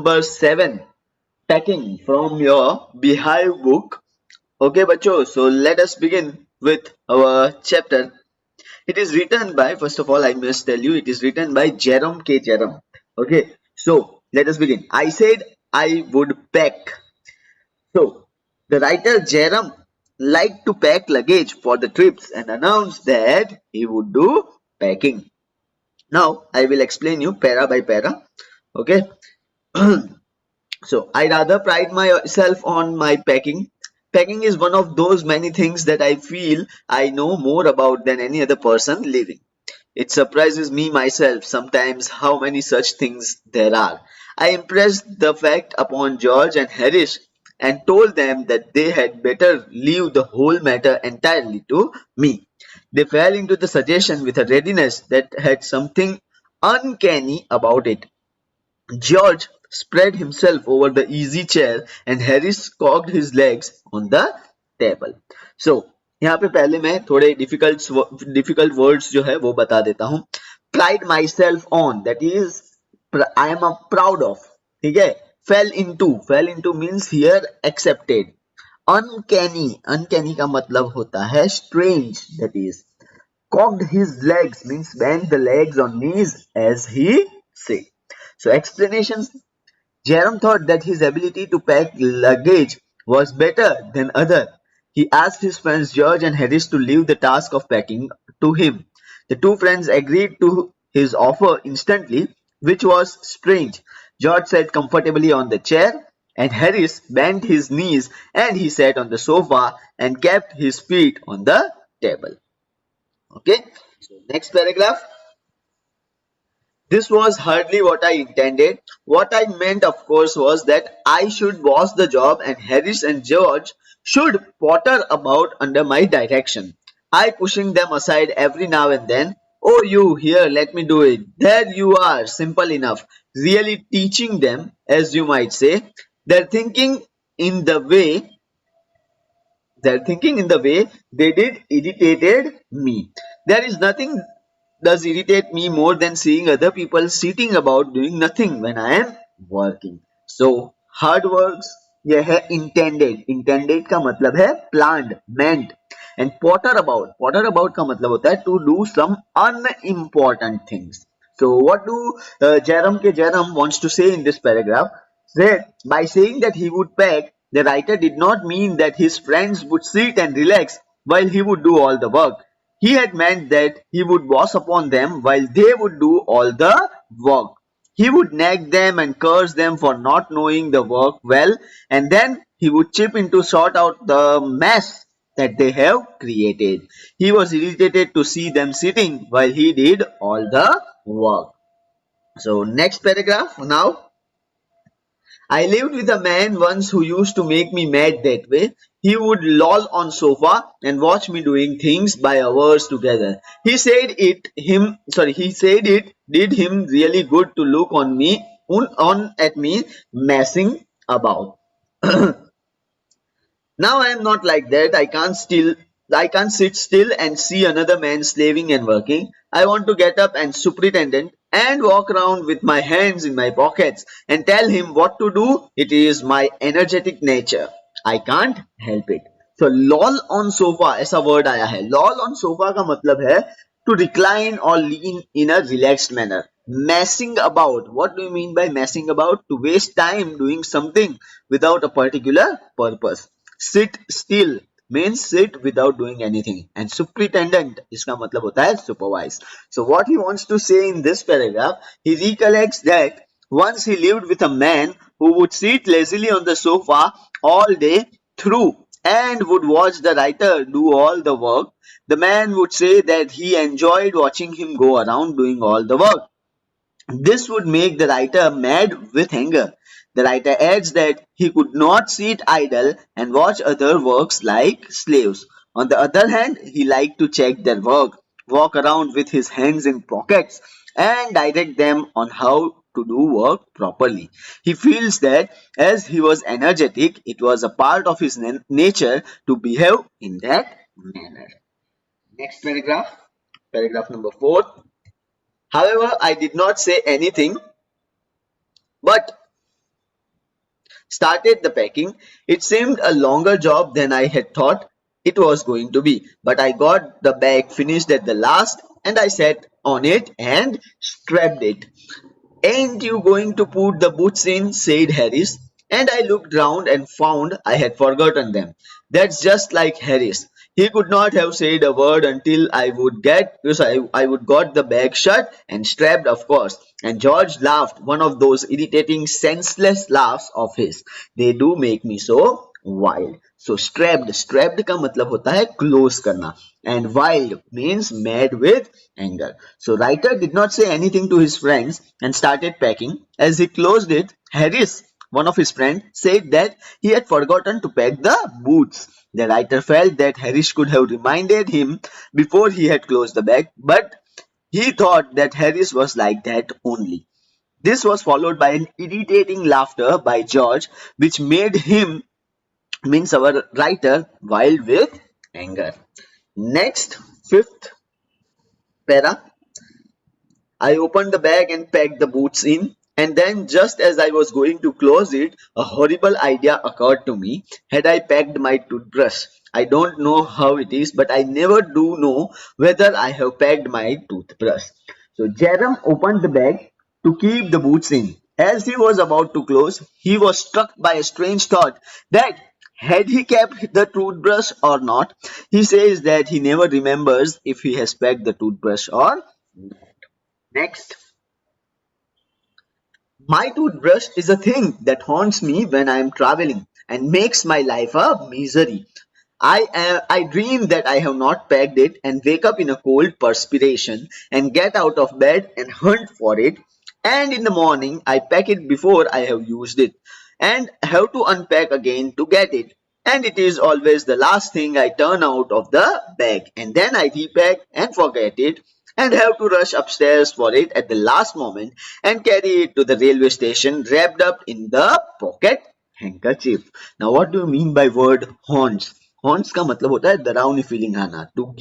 number 7, packing, from your Beehive book. Okay, bacho, so let us begin with our chapter. It is written by, first of all, I must tell you, it is written by Jerome K. Jerome. Okay, so let us begin. I said I would pack. So, the writer Jerome liked to pack luggage for the trips and announced that he would do packing. Now, I will explain you para by para. Okay, so I rather pride myself on my packing. Packing is one of those many things that I feel I know more about than any other person living. It surprises me myself sometimes how many such things there are. I impressed the fact upon George and Harris and told them that they had better leave the whole matter entirely to me. They fell into the suggestion with a readiness that had something uncanny about it. George spread himself over the easy chair and Harris cocked his legs on the table. So यहाँ पे पहले मैं थोड़े difficult words जो है वो बता देता हूँ. Pride myself on, that is I am a proud of. ठीक है. Fell into means here accepted. Uncanny का मतलब होता है strange, that is cocked his legs means bent the legs on knees as he said. So explanations. Jerome thought that his ability to pack luggage was better than other. He asked his friends George and Harris to leave the task of packing to him. The two friends agreed to his offer instantly, which was strange. George sat comfortably on the chair, and Harris bent his knees and he sat on the sofa and kept his feet on the table. Okay, so next paragraph. This was hardly what I intended. What I meant, of course, was that I should boss the job and Harris and George should potter about under my direction. I pushing them aside every now and then. Oh, you, here, let me do it. There you are, simple enough. Really teaching them, as you might say. They're thinking in the way they did irritated me. There is nothing does irritate me more than seeing other people sitting about doing nothing when I am working. So hard works यह है intended का मतलब है planned, meant, and potter about का मतलब होता है to do some unimportant things. So what do Jerome wants to say in this paragraph? That by saying that he would pack, the writer did not mean that his friends would sit and relax while he would do all the work. He had meant that he would boss upon them while they would do all the work. He would nag them and curse them for not knowing the work well, and then he would chip in to sort out the mess that they have created. He was irritated to see them sitting while he did all the work. So next paragraph now. I lived with a man once who used to make me mad that way. He would loll on sofa and watch me doing things by hours together. He said it did him really good to look on at me messing about. Now I am not like that. I can't sit still and see another man slaving and working. I want to get up and superintendent and walk around with my hands in my pockets and tell him what to do. It is my energetic nature. I can't help it. So lol on sofa ऐसा word आया है. Lol on sofa का मतलब है to recline or lean in a relaxed manner. Messing about. What do you mean by messing about? To waste time doing something without a particular purpose. Sit still means sit without doing anything, and superintendent इसका मतलब होता है supervise. So what he wants to say in this paragraph, he recollects that once he lived with a man who would sit lazily on the sofa all day through and would watch the writer do all the work. The man would say that he enjoyed watching him go around doing all the work. This would make the writer mad with anger. The writer adds that he could not sit idle and watch other works like slaves. On the other hand, he liked to check their work, walk around with his hands in pockets, and direct them on how to do work properly. He feels that as he was energetic, it was a part of his nature to behave in that manner. Next paragraph number 4. However, I did not say anything, but started the packing. It seemed a longer job than I had thought it was going to be, but I got the bag finished at the last, and I sat on it and strapped it. "Ain't you going to put the boots in?" said Harris, and I looked round and found I had forgotten them. That's just like Harris. He could not have said a word until I would got the bag shut and strapped, of course. And George laughed, one of those irritating, senseless laughs of his. They do make me so wild. So strapped का मतलब होता है close करना, and wild means mad with anger. So writer did not say anything to his friends and started packing. As he closed it, Harris, one of his friends, said that he had forgotten to pack the boots. The writer felt that Harris could have reminded him before he had closed the bag, but he thought that Harris was like that only. This was followed by an irritating laughter by George, which made him, means our writer, wild with anger. Next, fifth para. I opened the bag and packed the boots in, and then just as I was going to close it, a horrible idea occurred to me. Had I packed my toothbrush? I don't know how it is, but I never do know whether I have packed my toothbrush. So Jerem opened the bag to keep the boots in. As he was about to close, he was struck by a strange thought that had he kept the toothbrush or not. He says that he never remembers if he has packed the toothbrush or next. My toothbrush is a thing that haunts me when I am traveling and makes my life a misery. I dream that I have not packed it and wake up in a cold perspiration and get out of bed and hunt for it. And in the morning, I pack it before I have used it and have to unpack again to get it. And it is always the last thing I turn out of the bag, and then I repack and forget it and have to rush upstairs for it at the last moment and carry it to the railway station wrapped up in the pocket handkerchief. Now, what do you mean by word haunts? Haunts का मतलब होता है डरावनी feeling आना, टू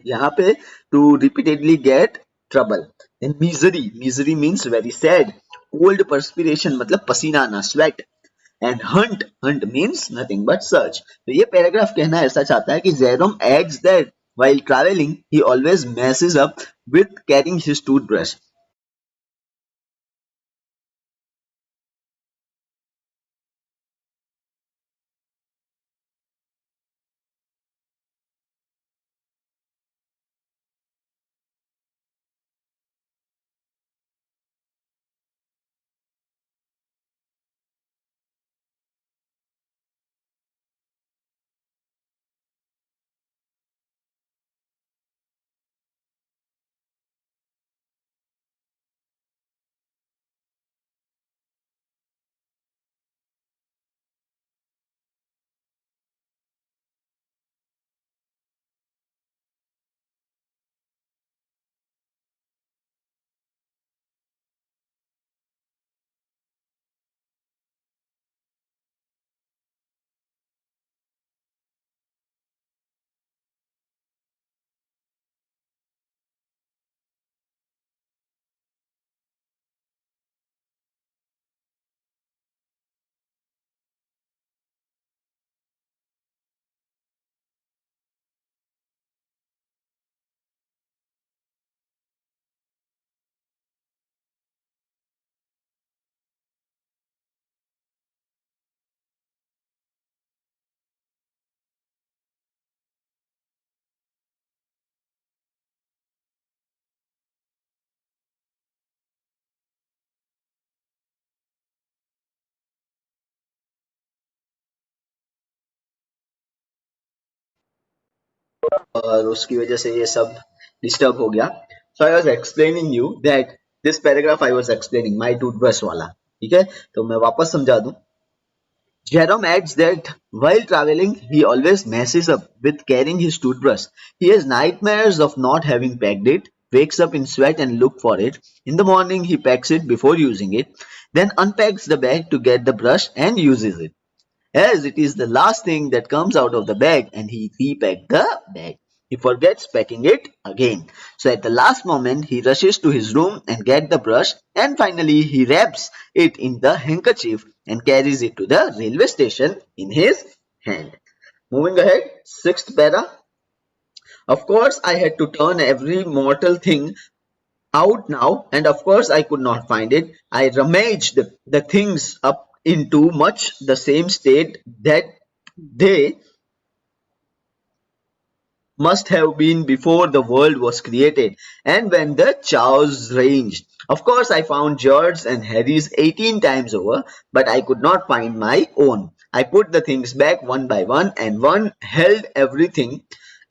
यहाँ पे to repeatedly get trouble. And misery means very sad. Cold perspiration मतलब पसीना आना, sweat. And hunt means nothing but search. तो ये पैराग्राफ कहना ऐसा चाहता है कि Jerome adds that while traveling he always messes up with carrying his toothbrush. और उसकी वजह से ये सब डिस्टर्ब हो गया. So I was explaining you that this paragraph I was explaining my toothbrush वाला. ठीक है, तो मैं वापस समझा दूं. Jerome adds that while traveling, he always messes up with carrying his toothbrush. He has nightmares of not having packed it, wakes up in sweat and look for it. In the morning, he packs it before using it, then unpacks the bag to get the brush and uses it, as it is the last thing that comes out of the bag, and he repacked the bag. he forgets packing it again. So at the last moment, he rushes to his room and gets the brush, and finally he wraps it in the handkerchief and carries it to the railway station in his hand. Moving ahead, sixth para. Of course, I had to turn every mortal thing out now, and of course I could not find it. I rummaged the things up into much the same state that they must have been before the world was created and when the chows ranged. Of course, I found George's and Harry's 18 times over, but I could not find my own. I put the things back one by one, and one held everything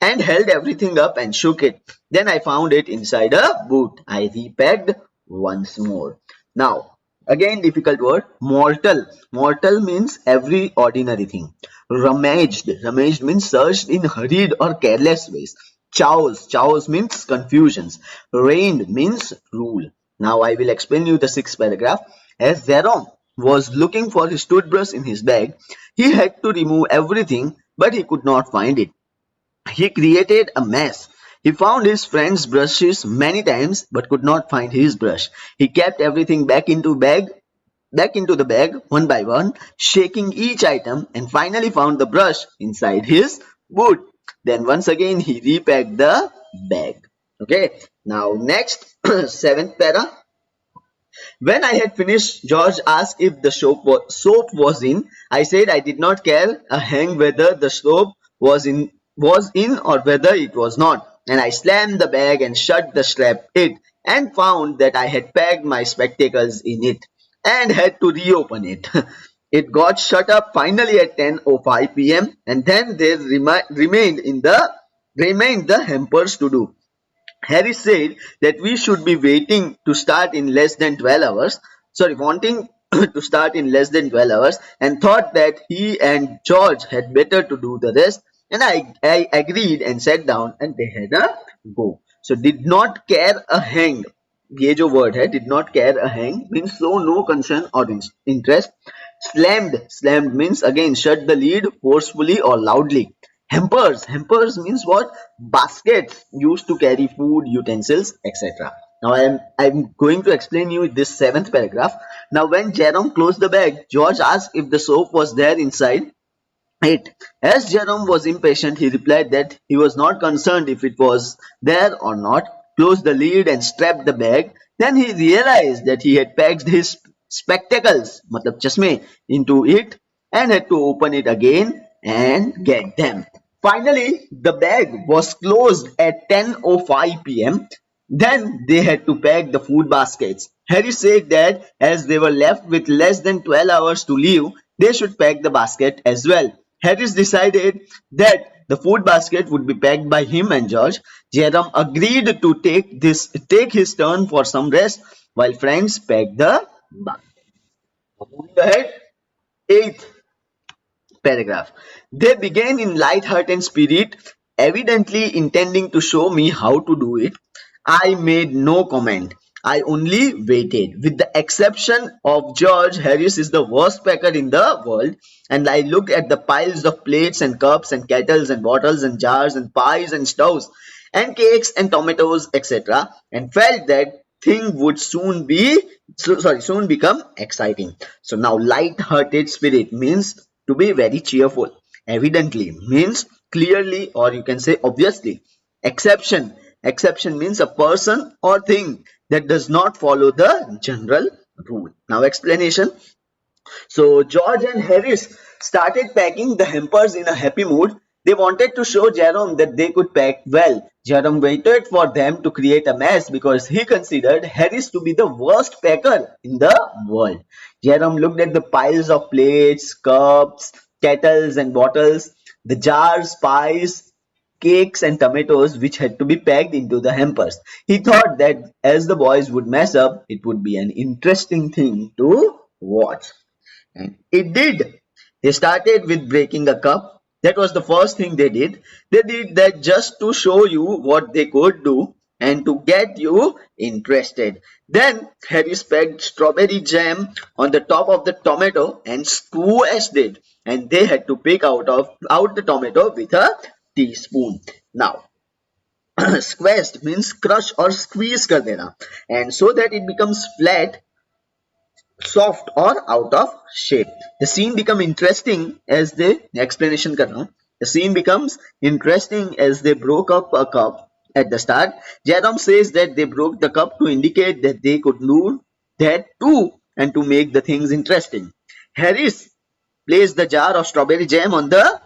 up and shook it. Then I found it inside a boot. I repacked once more. Now, again, difficult word. Mortal. Mortal means every ordinary thing. Rummaged. Rummaged means searched in hurried or careless ways. Chows. Chows means confusions. Reigned means rule. Now I will explain you the sixth paragraph. As Zerom was looking for his toothbrush in his bag, he had to remove everything, but he could not find it. He created a mess. He found his friend's brushes many times but could not find his brush. He kept everything back into the bag one by one, shaking each item, and finally found the brush inside his boot. Then once again he repacked the bag. Okay, now next seventh para. When I had finished, George asked if the soap was in. I said I did not care a hang whether the soap was in or whether it was not. And I slammed the bag and shut the strap it and found that I had packed my spectacles in it and had to reopen it. It got shut up finally at 10:05 p.m. and then there remained the hampers to do. Harry said that we should be waiting to start in less than 12 hours. Sorry, wanting to start in less than 12 hours and thought that he and George had better to do the rest. And I agreed and sat down and they had a go. So did not care a hang. ये जो word है did not care a hang means show no concern or interest. Slammed means again shut the lid forcefully or loudly. Hampers means what? Baskets used to carry food, utensils, etc. Now I'm going to explain you this seventh paragraph. Now when Jerome closed the bag, George asked if the soap was there inside it. As Jerome was impatient, he replied that he was not concerned if it was there or not, closed the lid and strapped the bag. Then he realized that he had packed his spectacles, matlab chasme, into it and had to open it again and get them. Finally, the bag was closed at 10:05 p.m. Then they had to pack the food baskets. Harry said that as they were left with less than 12 hours to leave, they should pack the basket as well. Harris decided that the food basket would be packed by him and George. Jerome agreed to take his turn for some rest while friends packed the basket. Moving ahead, eighth paragraph. They began in light-hearted spirit, evidently intending to show me how to do it. I made no comment. I only waited. With the exception of George, Harris is the worst packer in the world. And I looked at the piles of plates and cups and kettles and bottles and jars and pies and stoves and cakes and tomatoes, etc. and felt that thing would soon become exciting. So now light-hearted spirit means to be very cheerful. Evidently means clearly or you can say obviously. Exception. Exception means a person or thing that does not follow the general rule. Now explanation. So George and Harris started packing the hampers in a happy mood. They wanted to show Jerome that they could pack well. Jerome waited for them to create a mess because he considered Harris to be the worst packer in the world. Jerome looked at the piles of plates, cups, kettles and bottles, the jars, pies, cakes and tomatoes which had to be packed into the hampers. He thought that as the boys would mess up, it would be an interesting thing to watch. And it did. They started with breaking a cup. That was the first thing they did. They did that just to show you what they could do and to get you interested. Then Harry packed strawberry jam on the top of the tomato and squashed it. And they had to pick out the tomato with a teaspoon. Now, Squeezed means crush or squeeze कर देना, and so that it becomes flat, soft or out of shape. The scene become interesting as they explanation कर रहा हूँ. The scene becomes interesting as they broke up a cup at the start. Jerome says that they broke the cup to indicate that they could do that too and to make the things interesting. Harris placed the jar of strawberry jam on the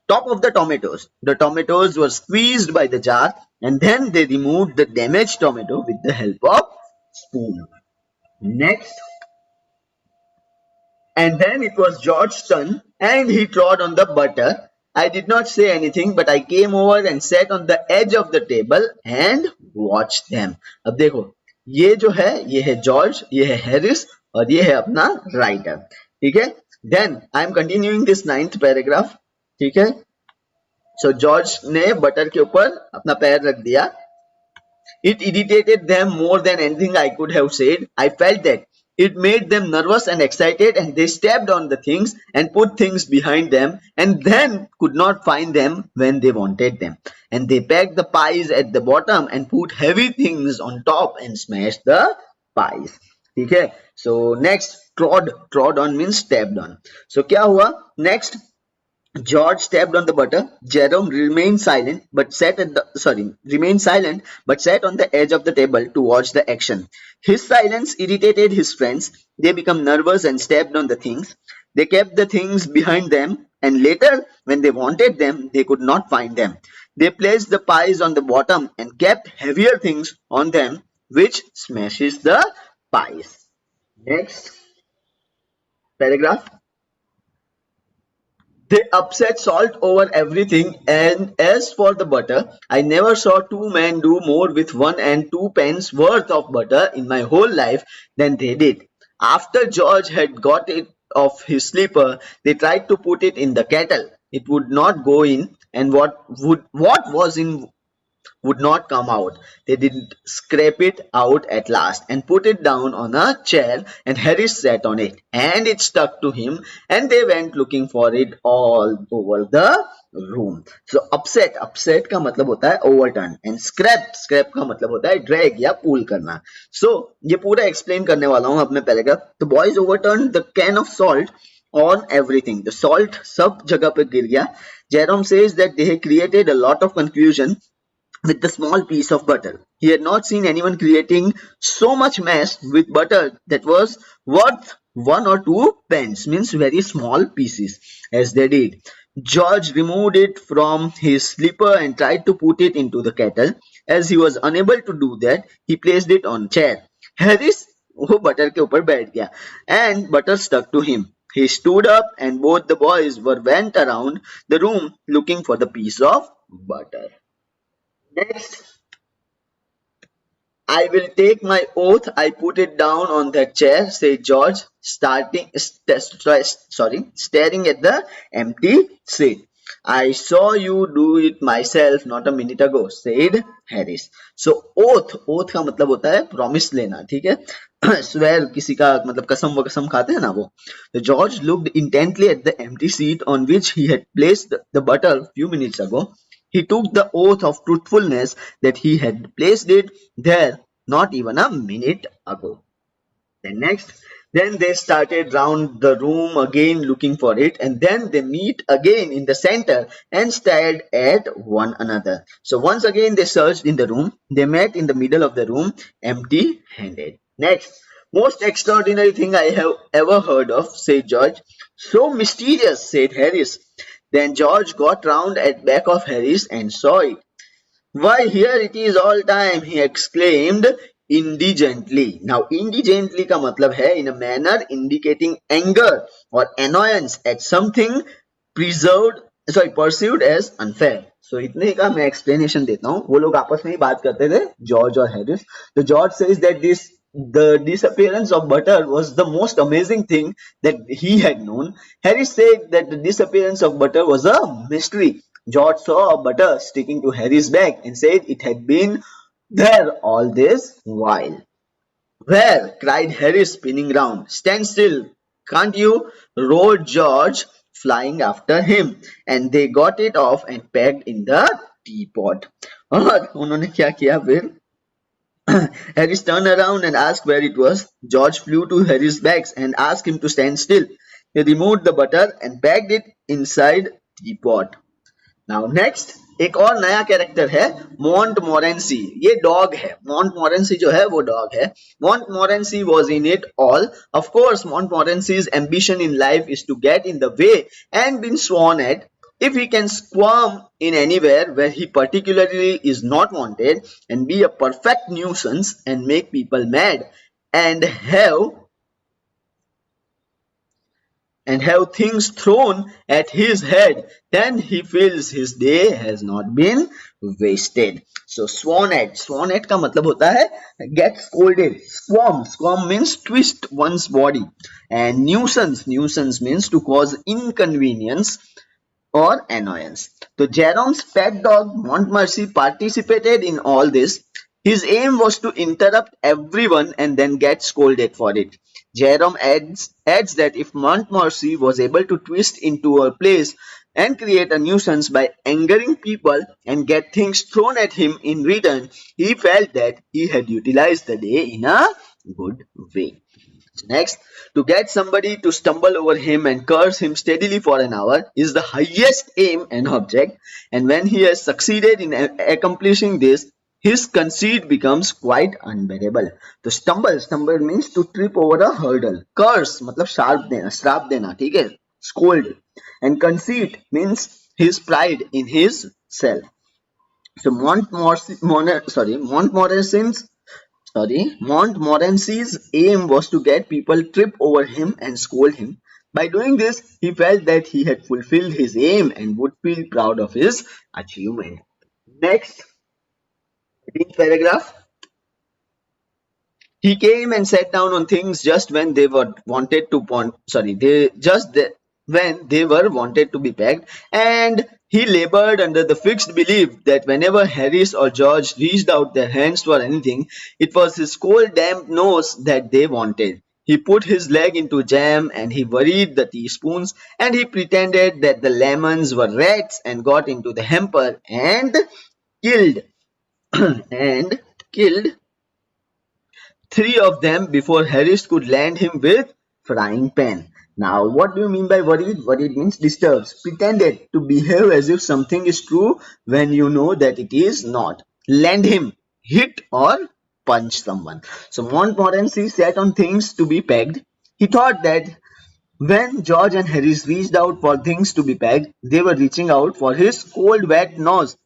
top of the tomatoes. The tomatoes were squeezed by the jar and then they removed the damaged tomato with the help of spoon. Next, and then it was George's turn, and he trod on the butter. I did not say anything, but I came over and sat on the edge of the table and watched them. अब देखो, ये जो है, ये है George, ये है Harris और ये है अपना राइटर. ठीक है. Then I am continuing this 9th paragraph. ठीक है. So जॉर्ज ने बटर के ऊपर अपना पैर रख दिया. It irritated them more than anything I could have said. I felt that. It made them nervous and excited, and they stepped on the things and put things behind them and then could not find them when they wanted them. And they packed the pies at the bottom and put heavy things on top and smashed the pies. Okay. So next, trod on means stepped on. So क्या हुआ? Next, George stepped on the butter. Jerome remained silent, but sat on the edge of the table to watch the action. His silence irritated his friends. They became nervous and stepped on the things. They kept the things behind them, and later, when they wanted them, they could not find them. They placed the pies on the bottom and kept heavier things on them, which smashes the pies. Next paragraph. They upset salt over everything, and as for the butter, I never saw two men do more with 1 and 2 pence worth of butter in my whole life than they did. After George had got it off his slipper, they tried to put it in the kettle. It would not go in, and what was in would not come out. They did scrape it out at last and put it down on a chair, and Harris sat on it, and it stuck to him, and they went looking for it all over the room. So upset का मतलब होता है overturn, and scrape का मतलब होता है drag या pull करना. So ये पूरा explain करने वाला हूँ अपने paragraph. The boys overturned the can of salt on everything. The salt सब जगह पे गिर गया. Jerome says that they created a lot of confusion with the small piece of butter. He had not seen anyone creating so much mess with butter that was worth 1 or 2 pence, means very small pieces, as they did. George removed it from his slipper and tried to put it into the kettle. As he was unable to do that, he placed it on a chair. Harris वो butter के ऊपर बैठ गया, and butter stuck to him. He stood up, and both the boys went around the room looking for the piece of butter. Next, I will take my oath I put it down on that chair, said George, staring at the empty seat. I saw you do it myself not a minute ago, said Harris. So oath का मतलब होता है promise लेना, ठीक है. Swear किसी का मतलब कसम वकसम खाते हैं ना वो. So George looked intently at the empty seat on which he had placed the butter few minutes ago. He took the oath of truthfulness that he had placed it there not even a minute ago. Then they started round the room again looking for it, and then they meet again in the center and stared at one another. So once again they searched in the room. They met in the middle of the room, empty-handed. Next, most extraordinary thing I have ever heard of, said George. So mysterious, said Harris. Then George got round at back of Harris and saw it. Why, here it is all time, he exclaimed indigently. Now, indigently का मतलब है in a manner indicating anger or annoyance at something perceived as unfair. So इतने का मैं explanation देता हूँ. वो लोग आपस में ही बात करते थे, George और Harris. So George says that the disappearance of butter was the most amazing thing that he had known. Harris said that the disappearance of butter was a mystery. George saw a butter sticking to Harry's back and said it had been there all this while. Where? Cried Harry, spinning round. Stand still, can't you? Roared George, flying after him. And they got it off and packed in the teapot. और उन्होंने क्या किया फिर? Harris turned around and asked where it was. George flew to Harry's bags and asked him to stand still. He removed the butter and packed it inside teapot. Now next एक और नया character है मॉन्ट मोरेंसी. ये dog है. मॉन्ट मोरेंसी जो है वो dog है. मॉन्ट मोरेंसी was in it all. Of course, Mont Morency's ambition in life is to get in the way and been sworn at. If he can squirm in anywhere where he particularly is not wanted and be a perfect nuisance and make people mad and have things thrown at his head, then he feels his day has not been wasted. So swan at. Swan at का मतलब होता है get scolded. Squirm. Squirm means twist one's body. And nuisance. Nuisance means to cause inconvenience or annoyance. So Jerome's pet dog Montmorency participated in all this. His aim was to interrupt everyone and then get scolded for it. Jerome adds that if Montmorency was able to twist into a place and create a nuisance by angering people and get things thrown at him in return, he felt that he had utilized the day in a good way. Next, to get somebody to stumble over him and curse him steadily for an hour is the highest aim and object, and when he has succeeded in accomplishing this, his conceit becomes quite unbearable. तो stumble means to trip over a hurdle. Curse मतलब श्राप देना, ठीक है? Scold. And conceit means his pride in his self. So Montmorency's aim was to get people trip over him and scold him. By doing this, he felt that he had fulfilled his aim and would feel proud of his achievement. Next, read paragraph. He came and sat down on things just when they were wanted to when they were wanted to be packed, and he labored under the fixed belief that whenever Harris or George reached out their hands for anything, it was his cold damp nose that they wanted. He put his leg into jam and he worried the teaspoons and he pretended that the lemons were rats and got into the hamper and killed and killed three of them before Harris could land him with frying pan. Now, what do you mean by worried? Worried means disturbed. Pretended to behave as if something is true when you know that it is not. Land him, hit or punch someone. So Montmorency sat on things to be pegged. He thought that when George and Harris reached out for things to be pegged, they were reaching out for his cold wet nose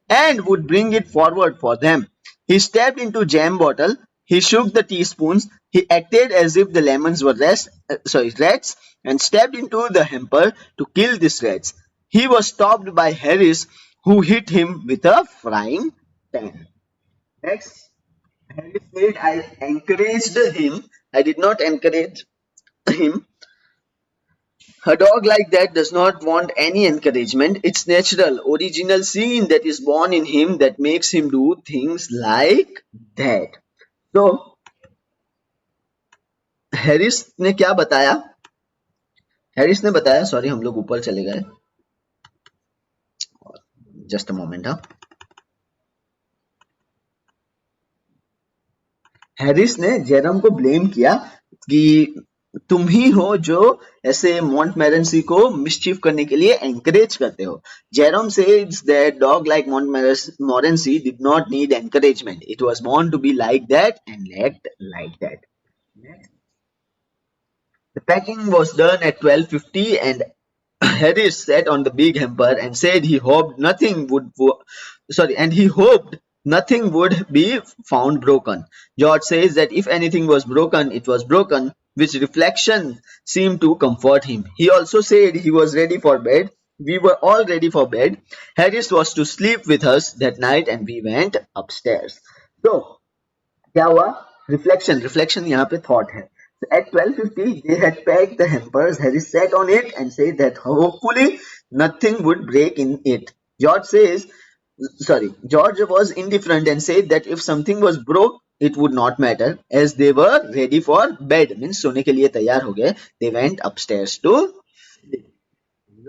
and would bring it forward for them. He stepped into jam bottle. He shook the teaspoons. He acted as if the lemons were rats and stepped into the hamper to kill these rats. He was stopped by Harris, who hit him with a frying pan. Next, Harris said, I encouraged him. I did not encourage him. A dog like that does not want any encouragement. It's natural, original scene that is born in him that makes him do things like that. So, Harris ने क्या बताया? Harris ने बताया, sorry हम लोग ऊपर चले गए, जस्ट अ मोमेंट. हाँ, हैरिस ने जेरम को ब्लेम किया कि तुम ही हो जो ऐसे मॉन्टमोरेंसी को मिसचीफ करने के लिए एंकरेज करते हो. Jerome says that dog like Montmorency did not need encouragement. It was born to be like that and act like that. The packing was done at 12:50 and Harris sat on the big hamper and said he hoped nothing would be found broken. George says that if anything was broken, it was broken, which reflection seemed to comfort him. He also said he was ready for bed. We were all ready for bed. Harris was to sleep with us that night and we went upstairs. So, क्या हुआ? Reflection यहाँ पे thought है. So at 12:50, they had packed the hampers. Harris sat on it and said that hopefully nothing would break in it. George was indifferent and said that if something was broke, it would not matter as they were ready for bed. Means सोने के लिए तैयार हो गए. They went upstairs to sleep.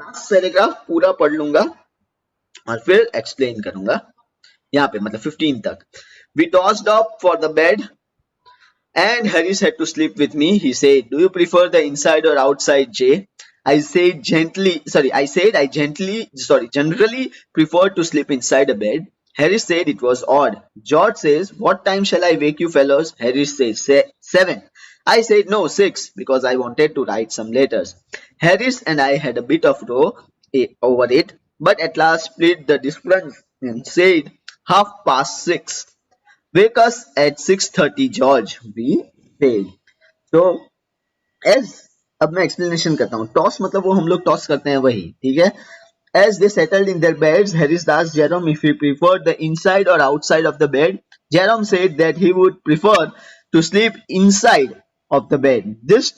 Last paragraph पूरा पढ़ लूंगा. और फिर एक्सप्लेन करूंगा यहाँ पे, मतलब 15 तक. We tossed up for the bed and Harris had to sleep with me. He said, "Do you prefer the inside or outside, Jay?" Generally prefer to sleep inside a bed. Harris said it was odd. George says, "What time shall I wake you fellows?" Harris says, "Seven." I said, "No, six," because I wanted to write some letters. Harris and I had a bit of row over it, but at last split the difference and said, "6:30. Wake us at 6:30, George," we said. So, as अब मैं explanation करता हूँ. Toss मतलब वो हम लोग toss करते हैं वही, ठीक है. As they settled in their beds, Harris asked Jerome if he preferred the inside or outside of the bed. Jerome said that he would prefer to sleep inside of the bed. This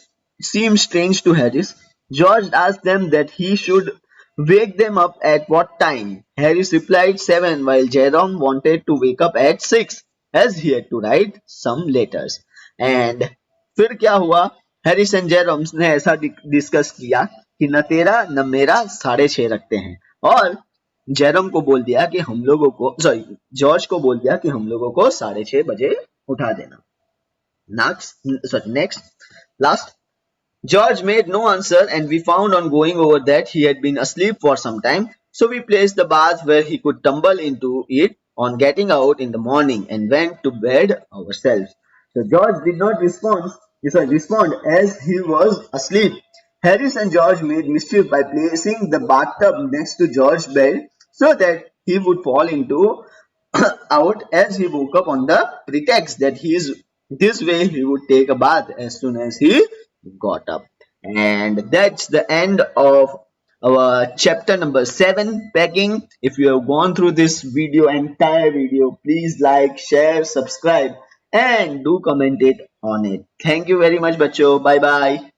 seemed strange to Harris. George asked them that he should wake them up at what time. Harris replied 7, while Jerome wanted to wake up at 6, as he had to write some letters. And फिर क्या हुआ, Harris and जेरोम्स ने ऐसा discuss किया कि न तेरा न मेरा 6:30 रखते हैं, और जेरोम को बोल दिया कि हम लोगों को, सॉरी, जॉर्ज को बोल दिया कि हम लोगों को 6:30 बजे उठा देना. Next, last. George made no answer, and we found on going over that he had been asleep for some time, so we placed the bath where he could tumble into it on getting out in the morning and went to bed ourselves. So George did not respond as he was asleep. Harris and George made mischief by placing the bathtub next to George's bed so that he would fall into out as he woke up on the pretext that he is this way he would take a bath as soon as he got up. And that's the end of our chapter number 7, packing. If you have gone through this entire video, please like, share, subscribe, and do comment it on it. Thank you very much, bacho. Bye bye.